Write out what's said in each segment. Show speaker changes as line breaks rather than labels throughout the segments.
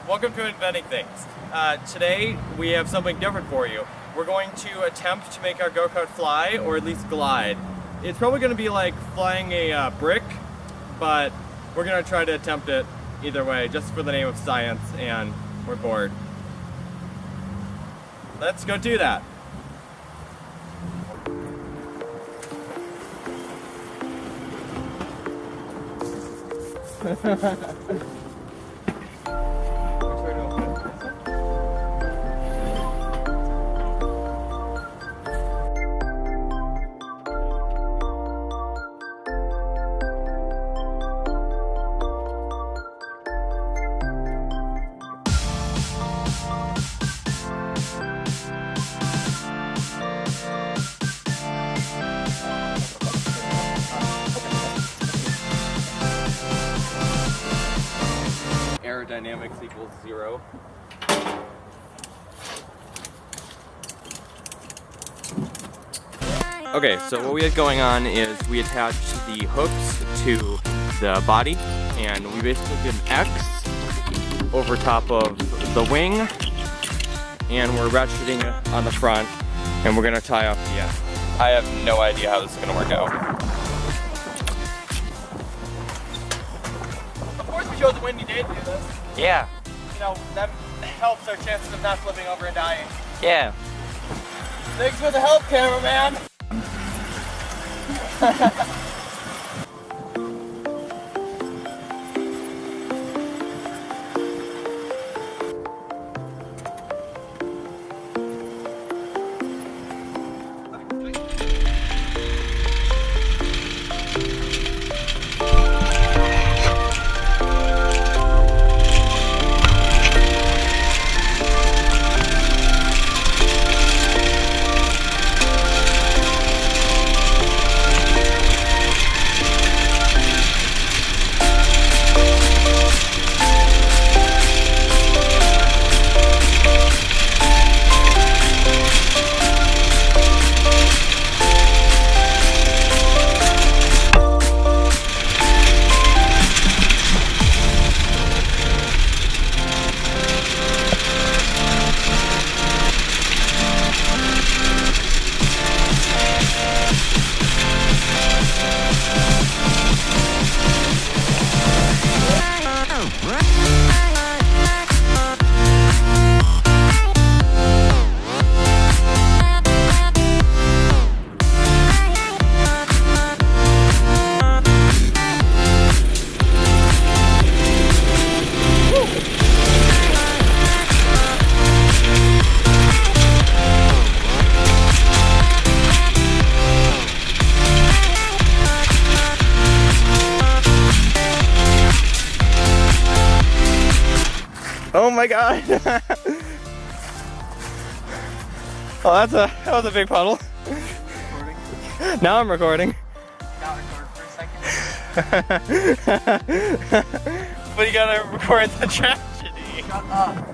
Welcome to Inventing Things. Today we have something different for you. We're going to attempt to make our go-kart fly, or at least glide. It's probably going to be like flying a brick, but we're going to try to attempt it either way, just for the name of science, and we're bored. Let's go do that. Aerodynamics equals 0. Okay, so what we had going on is we attached the hooks to the body, and we basically did an X over top of the wing, and we're ratcheting it on the front, and we're going to tie off the end. I have no idea how this is going to work out. Of course we chose a windy day to do this.
Yeah.
You know, that helps our chances of not flipping over and dying.
Yeah.
Thanks for the help, cameraman! Oh my god! Oh, that was a big puddle. Recording? Now I'm recording.
Not record for a
second. But you gotta record the tragedy.
Shut up.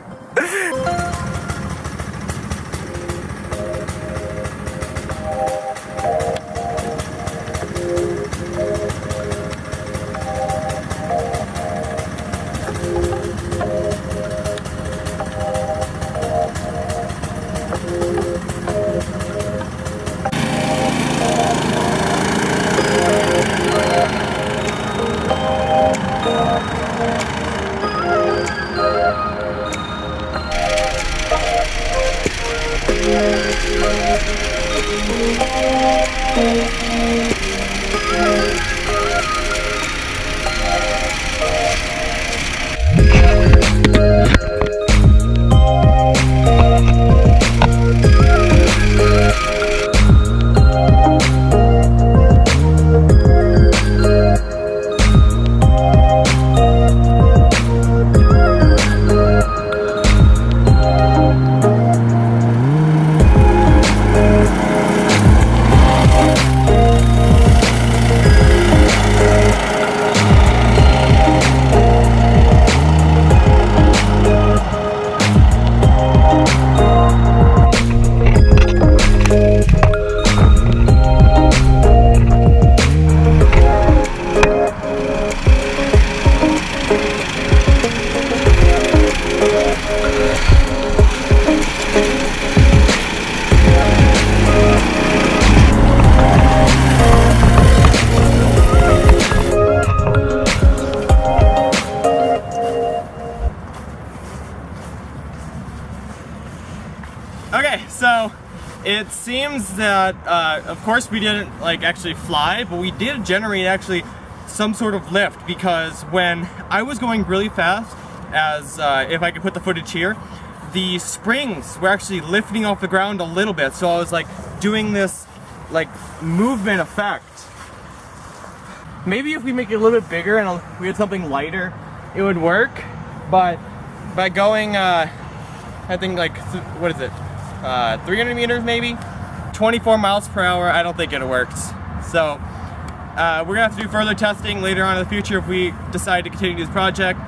it seems that, of course we didn't like actually fly, but we did generate actually some sort of lift, because when I was going really fast, as if I could put the footage here, the springs were actually lifting off the ground a little bit, so I was like doing this like movement effect. Maybe if we make it a little bit bigger and we had something lighter, it would work, but by going I think like, what is it, 300 meters maybe? 24 miles per hour, I don't think it works. So we're gonna have to do further testing later on in the future if we decide to continue this project.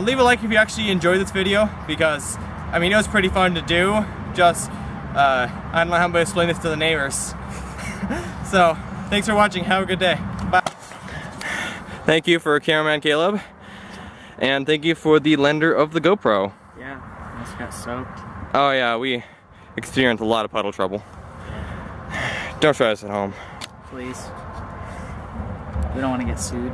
Leave a like if you actually enjoyed this video, because I mean, it was pretty fun to do. Just, I don't know how I'm gonna explain this to the neighbors. So, thanks for watching, have a good day. Bye. Thank you for cameraman Caleb. And thank you for the lender of the GoPro.
Yeah, I just got soaked.
Oh yeah, we experienced a lot of puddle trouble. Don't try this at home.
Please. We don't want to get sued.